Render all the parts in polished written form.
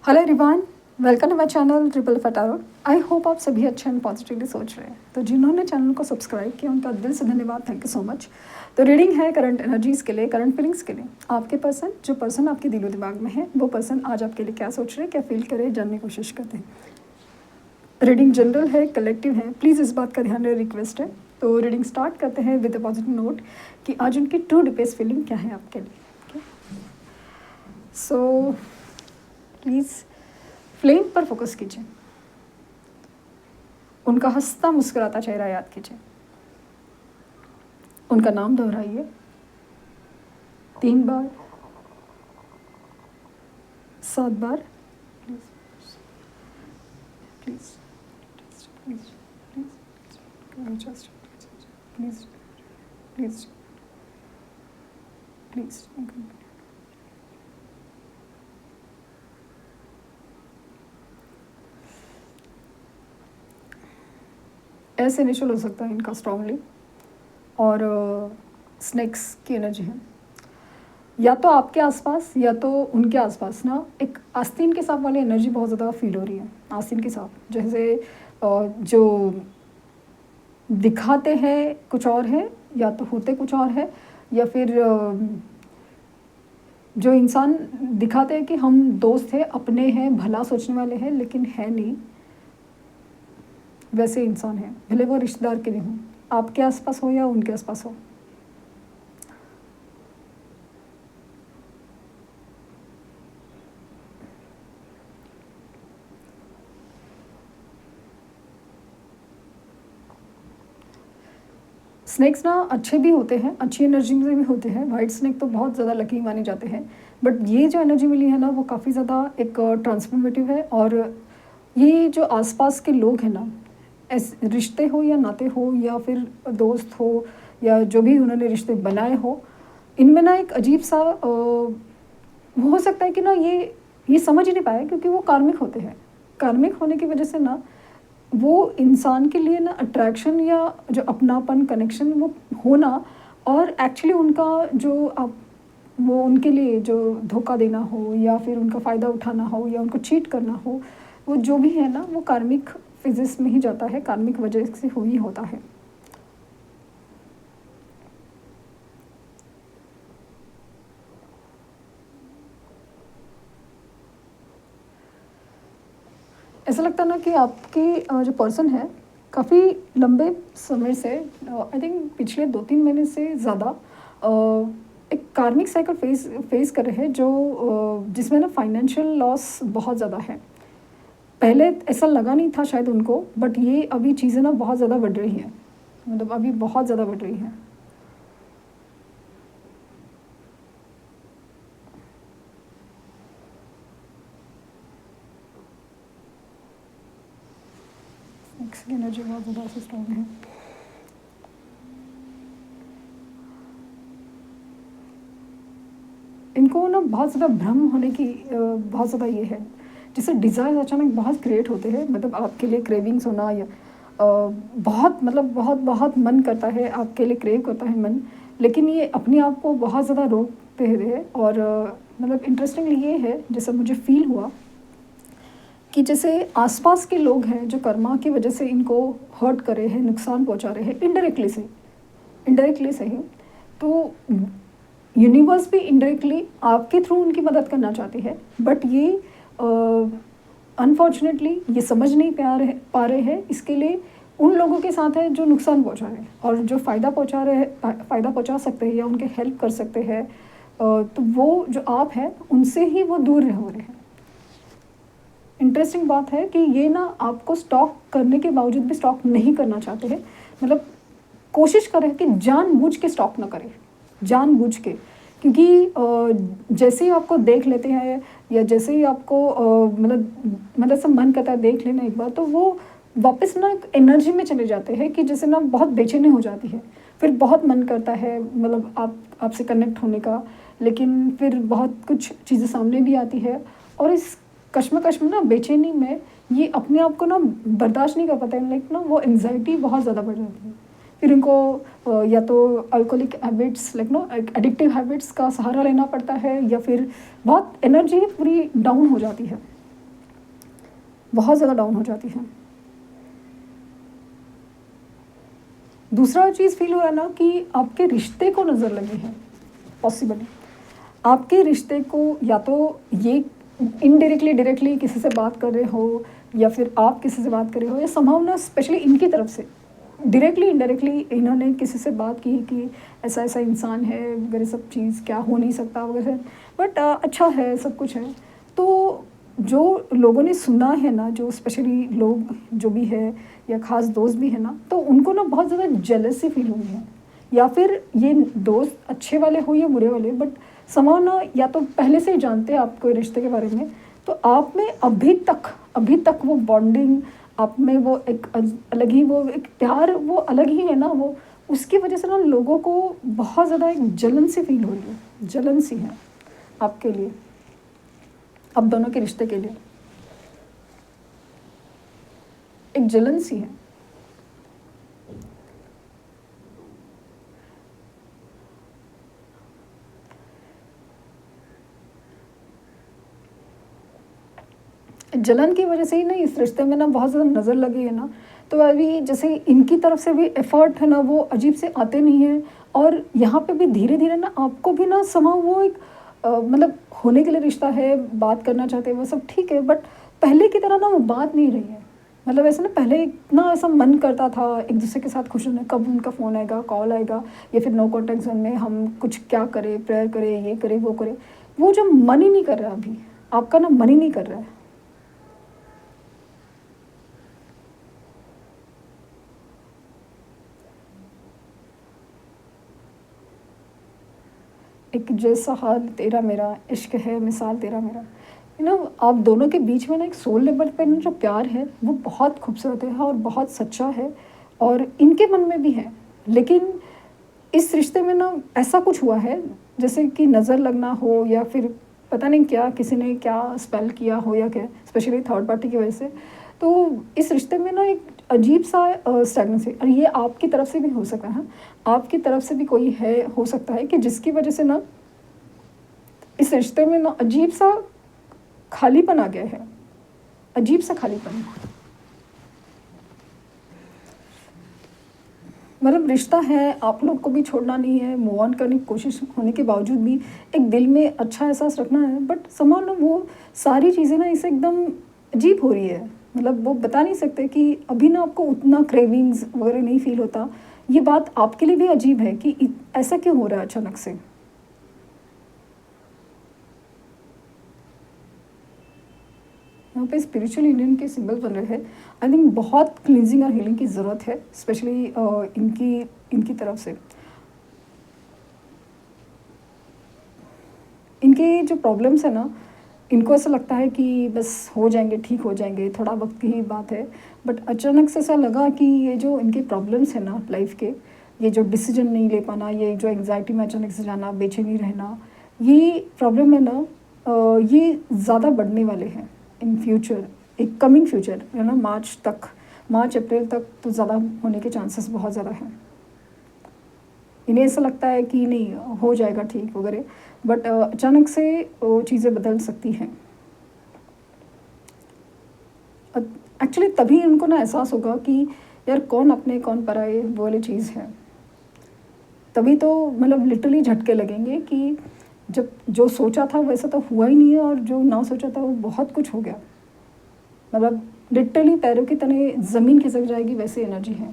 Hello everyone, welcome to my channel triple फटारो। I hope आप सभी अच्छे एंड पॉजिटिवली सोच रहे हैं। तो जिन्होंने चैनल को सब्सक्राइब किया उनका दिल से धन्यवाद, थैंक यू सो मच। तो रीडिंग है करंट एनर्जीज़ के लिए, करंट फीलिंग्स के लिए। आपके पर्सन, जो पर्सन आपके दिलो दिमाग में है, वो पर्सन आज आपके लिए क्या सोच रहे हैं, क्या फील करे, जानने की कोशिश करते हैं। रीडिंग जनरल है, कलेक्टिव है, प्लीज़ इस बात का ध्यान रहे, रिक्वेस्ट है। तो रीडिंग स्टार्ट करते हैं विद अ पॉजिटिव नोट कि आज उनकी ट्रू डिपेस्ट फीलिंग क्या है आपके लिए। सो प्लीज़ फ्लेम पर फोकस कीजिए, उनका हंसता मुस्कुराता चेहरा याद कीजिए, उनका नाम दोहराइए 3 बार, 7 बार। Please please please just please please please. ऐसे इनिशियल हो सकता है इनका स्ट्रांगली, और स्नेक्स की एनर्जी है, या तो आपके आसपास या तो उनके आसपास ना एक आस्तीन के सांप वाली एनर्जी बहुत ज़्यादा फील हो रही है। आस्तीन के सांप जैसे जो दिखाते हैं कुछ और है, या तो होते कुछ और है, या फिर जो इंसान दिखाते हैं कि हम दोस्त हैं, अपने हैं, भला सोचने वाले हैं, लेकिन है नहीं, वैसे इंसान है, भले वो रिश्तेदार के नहीं हों, आपके आसपास हो या उनके आसपास हो। स्नेक्स ना अच्छे भी होते हैं, अच्छी एनर्जी में भी होते हैं। वाइट स्नेक तो बहुत ज़्यादा लकी माने जाते हैं, बट ये जो एनर्जी मिली है ना, वो काफ़ी ज़्यादा एक ट्रांसफॉर्मेटिव है। और ये जो आसपास के लोग हैं ना, रिश्ते हो या नाते हो या फिर दोस्त हो या जो भी उन्होंने रिश्ते बनाए हो, इनमें ना एक अजीब सा हो सकता है कि ना ये समझ ही नहीं पाए, क्योंकि वो कार्मिक होते हैं। कार्मिक होने की वजह से ना वो इंसान के लिए ना अट्रैक्शन या जो अपनापन, कनेक्शन वो होना, और एक्चुअली उनका जो आप वो उनके लिए जो धोखा देना हो या फिर उनका फ़ायदा उठाना हो या उनको चीट करना हो, वो जो भी है ना, वो कार्मिक फिजिक्स में ही जाता है, कार्मिक वजह से हो ही होता है। ऐसा लगता है ना कि आपके जो पर्सन है काफ़ी लंबे समय से, आई थिंक पिछले 2-3 महीने से ज़्यादा एक कार्मिक साइकिल फेस कर रहे हैं, जो जिसमें ना फाइनेंशियल लॉस बहुत ज़्यादा है। पहले ऐसा लगा नहीं था शायद उनको, बट ये अभी चीज़ें ना बहुत ज़्यादा बढ़ रही हैं, मतलब अभी बहुत ज़्यादा बढ़ रही हैं। एनर्जी बहुत ज़्यादा स्ट्रॉन्ग है। इनको ना बहुत ज़्यादा भ्रम होने की बहुत ज़्यादा ये है, जिससे डिज़ायर अचानक बहुत क्रिएट होते हैं, मतलब आपके लिए क्रेविंग्स होना, या बहुत मतलब बहुत बहुत मन करता है, आपके लिए क्रेव करता है मन, लेकिन ये अपने आप को बहुत ज़्यादा रोकते हैं। और मतलब इंटरेस्टिंगली ये है, जैसा मुझे फील हुआ कि जैसे आसपास के लोग हैं जो कर्मा की वजह से इनको हर्ट कर रहे हैं, नुकसान पहुंचा रहे हैं, इनडायरेक्टली सही, तो यूनिवर्स भी इनडायरेक्टली आपके थ्रू उनकी मदद करना चाहती है, बट ये अनफॉर्चुनेटली ये समझ नहीं पा रहे हैं। इसके लिए उन लोगों के साथ है जो नुकसान पहुंचा रहे हैं, और जो फ़ायदा पहुंचा सकते हैं या उनके हेल्प कर सकते हैं, तो वो जो आप हैं उनसे ही वो दूर हो रहे हैं। इंटरेस्टिंग बात है कि ये ना आपको स्टॉक करने के बावजूद भी स्टॉक नहीं करना चाहते हैं, मतलब कोशिश कर रहे हैं कि जानबूझ के स्टॉक ना करें, जानबूझ के, क्योंकि जैसे ही आपको देख लेते हैं या जैसे ही आपको मतलब सब मन करता है देख लेना एक बार, तो वो वापस ना एक एनर्जी में चले जाते हैं कि जैसे ना बहुत बेचैनी हो जाती है, फिर बहुत मन करता है मतलब आपसे कनेक्ट होने का, लेकिन फिर बहुत कुछ चीज़ें सामने भी आती है, और इस कश्मकश में ना, बेचैनी में ये अपने आप को ना बर्दाश्त नहीं कर पाते हैं, लाइक ना वो एंग्जाइटी बहुत ज़्यादा बढ़ जाती है। फिर इनको या तो alcoholic habits, like no addictive habits का सहारा लेना पड़ता है, या फिर बहुत एनर्जी पूरी डाउन हो जाती है। बहुत ज़्यादा डाउन हो जाती हैं। दूसरा चीज़ फ़ील हो रहा है ना कि आपके रिश्ते को नज़र लगी है, पॉसिबली। आपके रिश्ते को या तो ये इनडायरेक्टली डायरेक्टली किसी से बात कर रहे हो, या फिर आप किसी से बात कर रहे हो, या समहाउ ना स्पेशली इनकी तरफ से डायरेक्टली इनडायरेक्टली इन्होंने किसी से बात की कि ऐसा ऐसा इंसान है वगैरह सब चीज़, क्या हो नहीं सकता वगैरह, बट अच्छा है, सब कुछ है। तो जो लोगों ने सुना है ना, जो स्पेशली लोग जो भी है या ख़ास दोस्त भी है ना, तो उनको ना बहुत ज़्यादा जेलसी फील हुई है, या फिर ये दोस्त अच्छे वाले हो या बुरे वाले, बट समाव ना या तो पहले से ही जानते हैं आपको रिश्ते के बारे में, तो आप में अभी तक वो बॉन्डिंग, आप में वो एक अलग ही वो एक प्यार, वो अलग ही है ना वो, उसकी वजह से ना लोगों को बहुत ज़्यादा एक जलन सी फील हो रही है, जलन सी है आपके लिए, आप दोनों के रिश्ते के लिए एक जलन सी है। जलन की वजह से ही ना इस रिश्ते में ना बहुत ज़्यादा नज़र लगी है ना, तो अभी जैसे इनकी तरफ से भी एफ़र्ट है ना वो अजीब से आते नहीं हैं, और यहाँ पे भी धीरे-धीरे ना आपको भी ना समाउ वो एक मतलब होने के लिए रिश्ता है, बात करना चाहते हैं वो सब ठीक है, बट पहले की तरह ना वो बात नहीं रही है। मतलब ऐसा ना पहले इतना ऐसा मन करता था एक दूसरे के साथ खुश रहने, कब उनका फ़ोन आएगा, कॉल आएगा, या फिर नो कॉन्टैक्ट ज़ोन में हम कुछ क्या करें, प्रेयर करें, ये करें, वो करें। वो जो मन ही नहीं कर रहा अभी, आपका ना मन ही नहीं कर रहा है। एक जैसा हाल तेरा मेरा, इश्क है मिसाल तेरा मेरा। आप दोनों के बीच में ना एक सोल लेवल पे ना जो प्यार है वो बहुत खूबसूरत है और बहुत सच्चा है, और इनके मन में भी है। लेकिन इस रिश्ते में ना ऐसा कुछ हुआ है, जैसे कि नज़र लगना हो, या फिर पता नहीं क्या किसी ने क्या स्पेल किया हो या क्या, स्पेशली थर्ड पार्टी की वजह से। तो इस रिश्ते में ना एक अजीब सा स्टैग्नेंसी, और ये आपकी तरफ से भी हो सकता है, आपकी तरफ से भी कोई है, हो सकता है कि जिसकी वजह से ना इस रिश्ते में ना अजीब सा खालीपन आ गया है, अजीब सा खालीपन। मतलब रिश्ता है, आप लोग को भी छोड़ना नहीं है, मूव ऑन करने की कोशिश होने के बावजूद भी एक दिल में अच्छा एहसास रखना है, बट समहाउ ना वो सारी चीज़ें ना इसे एकदम अजीब हो रही है। मतलब वो बता नहीं सकते कि अभी ना आपको उतना क्रेविंग्स वगैरह नहीं फ़ील होता। ये बात आपके लिए भी अजीब है कि ऐसा क्यों हो रहा है अचानक से? यहाँ पे स्पिरिचुअल इंडियन के सिंबल बन रहे हैं। आई थिंक बहुत क्लींजिंग और हीलिंग की ज़रूरत है, स्पेशली इनकी इनकी तरफ से। इनके जो प्रॉब्लम्स है ना, इनको ऐसा लगता है कि बस हो जाएंगे, ठीक हो जाएंगे, थोड़ा वक्त की ही बात है, बट अचानक से ऐसा लगा कि ये जो इनके प्रॉब्लम्स है ना लाइफ के, ये जो डिसीजन नहीं ले पाना, ये जो एंग्जाइटी में अचानक से जाना, बेचैनी रहना, ये प्रॉब्लम है ना, ये ज़्यादा बढ़ने वाले हैं इन फ्यूचर, एक कमिंग फ्यूचर है ना, मार्च अप्रैल तक तो ज़्यादा होने के चांसेस बहुत ज़्यादा हैं। इन्हें ऐसा लगता है कि नहीं हो जाएगा ठीक वगैरह, बट अचानक से चीज़ें बदल सकती हैं। एक्चुअली तभी उनको ना एहसास होगा कि यार कौन अपने कौन पराए, वो वाली चीज़ है। तभी तो मतलब लिटरली झटके लगेंगे कि जब जो सोचा था वैसा तो हुआ ही नहीं है, और जो ना सोचा था वो बहुत कुछ हो गया। मतलब लिटरली पैरों की तले ज़मीन खिसक जाएगी, वैसी एनर्जी है।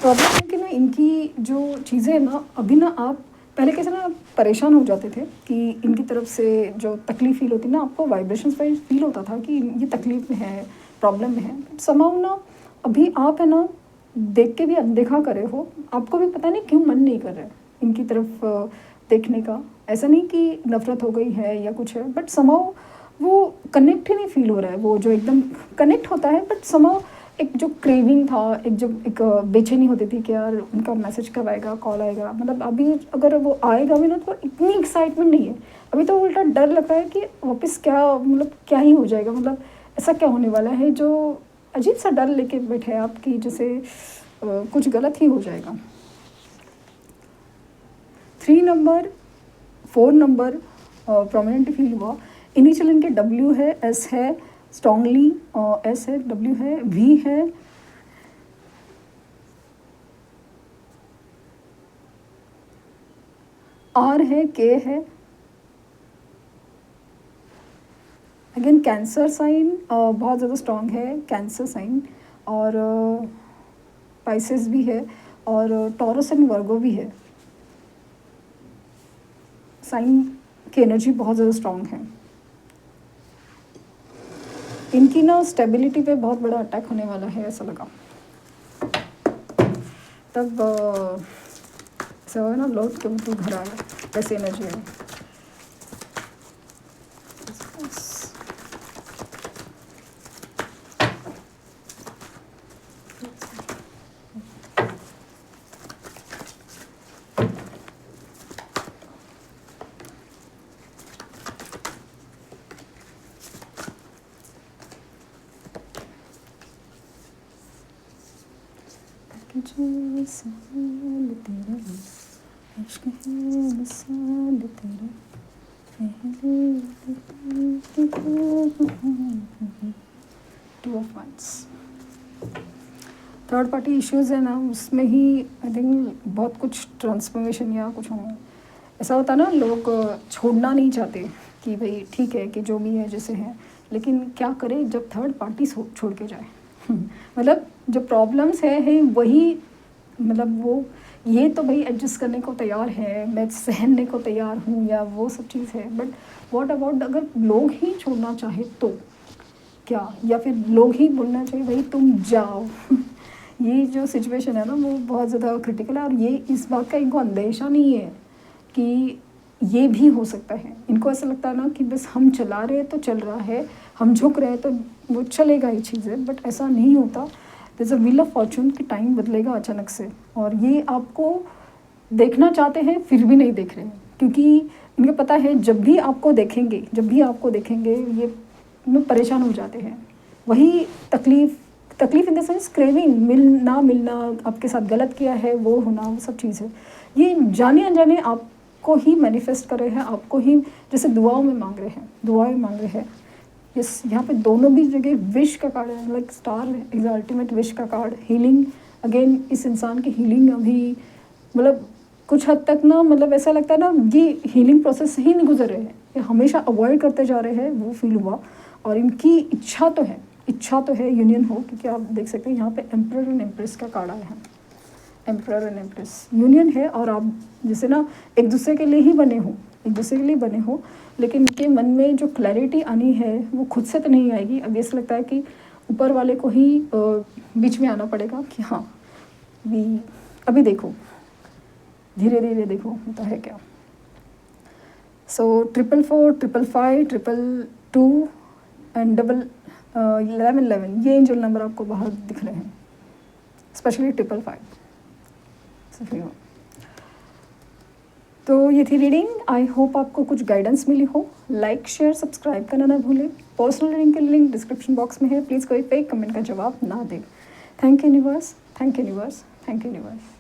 प्रॉब्लम है कि ना इनकी जो चीज़ें हैं ना, अभी ना आप पहले कैसे ना परेशान हो जाते थे कि इनकी तरफ से जो तकलीफ़ फ़ील होती ना, आपको वाइब्रेशंस वाइज फ़ील होता था कि ये तकलीफ़ में है, प्रॉब्लम में है। समहाउ ना अभी आप है ना देख के भी अनदेखा करे हो, आपको भी पता नहीं क्यों मन नहीं कर रहा है इनकी तरफ देखने का। ऐसा नहीं कि नफ़रत हो गई है या कुछ है, बट समहाउ वो कनेक्ट ही नहीं फ़ील हो रहा है। वो जो एकदम कनेक्ट होता है, बट समहाउ एक जो क्रेविंग था, एक बेचैनी होती थी कि यार उनका मैसेज कब आएगा, कॉल आएगा। मतलब अभी अगर वो आएगा भी ना तो इतनी एक्साइटमेंट नहीं है। अभी तो उल्टा डर लगता है कि वापस क्या, मतलब क्या ही हो जाएगा, मतलब ऐसा क्या होने वाला है, जो अजीब सा डर लेके बैठे हैं आप कि जैसे कुछ गलत ही हो जाएगा। 3 नंबर 4 नंबर प्रोमिनेंट फील हुआ। इनिशियल इनके W है, S है, स्ट्रांगली S है, W है, V है, R है, K है। अगेन कैंसर साइन बहुत ज़्यादा स्ट्रॉन्ग है, कैंसर साइन, और पाइसेस भी है, और टॉरस एंड वर्गो भी है। साइन की एनर्जी बहुत ज़्यादा स्ट्रॉन्ग है। इनकी ना स्टेबिलिटी पे बहुत बड़ा अटैक होने वाला है, ऐसा लगा। तब ऐसा हुआ ना, लौट के तू घर आया, वैसे एनर्जी है। Two of wands. Third party issues है ना, उसमें ही आई थिंक बहुत कुछ ट्रांसफॉर्मेशन या कुछ हो। ऐसा होता है ना, लोग छोड़ना नहीं चाहते कि भाई ठीक है कि जो भी है जैसे है, लेकिन क्या करें जब थर्ड पार्टी छोड़ के जाए। मतलब जो प्रॉब्लम्स है वही, मतलब वो ये तो भाई एडजस्ट करने को तैयार है, मैं सहने को तैयार हूँ, या वो सब चीज़ है, बट व्हाट अबाउट अगर लोग ही छोड़ना चाहे तो क्या, या फिर लोग ही बोलना चाहिए भाई तुम जाओ। ये जो सिचुएशन है ना, वो बहुत ज़्यादा क्रिटिकल है, और ये इस बात का इनको अंदेशा नहीं है कि ये भी हो सकता है। इनको ऐसा लगता है ना कि बस हम चला रहे हैं तो चल रहा है, हम झुक रहे हैं तो वो चलेगा ये चीज़ें, बट ऐसा नहीं होता। जैसे व्हील ऑफ फॉर्चून की टाइम बदलेगा अचानक से, और ये आपको देखना चाहते हैं फिर भी नहीं देख रहे हैं, क्योंकि इनको पता है जब भी आपको देखेंगे ये में परेशान हो जाते हैं। वही तकलीफ़ इन द सेंस क्रेविंग, मिलना आपके साथ गलत किया है वो होना, वो सब चीज़ है। ये जाने अनजाने आपको ही मैनिफेस्ट कर रहे हैं, आपको ही जैसे दुआओं में मांग रहे हैं। यस, यहाँ पे दोनों भी जगह विश का कार्ड है, like star is ultimate wish का कार्ड। हीलिंग, अगेन इस इंसान की हीलिंग अभी मतलब कुछ हद तक ना, मतलब ऐसा लगता है ना ये हीलिंग प्रोसेस से ही नहीं गुजर रहे हैं, ये हमेशा अवॉइड करते जा रहे हैं, वो फील हुआ। और इनकी इच्छा तो है यूनियन हो, क्योंकि आप देख सकते हैं यहाँ पे एम्परर एंड एम्प्रेस का कार्ड आया है। एम्परर एंड एम्प्रेस यूनियन है, और आप जैसे ना एक दूसरे के लिए ही बने हो, लेकिन इनके मन में जो क्लैरिटी आनी है वो खुद से तो नहीं आएगी। अब ऐसा लगता है कि ऊपर वाले को ही बीच में आना पड़ेगा कि हाँ अभी देखो, धीरे धीरे देखो होता है क्या। सो 444, 555, 222 एंड 1111 ये एंजल नंबर आपको बाहर दिख रहे हैं, स्पेशली 555। तो ये थी रीडिंग। आई होप आपको कुछ गाइडेंस मिली हो। लाइक शेयर सब्सक्राइब करना ना भूलें। पर्सनल रीडिंग के लिंक डिस्क्रिप्शन बॉक्स में है, प्लीज़ कोई फेक कमेंट का जवाब ना दें। Thank you universe, thank you universe, thank you universe.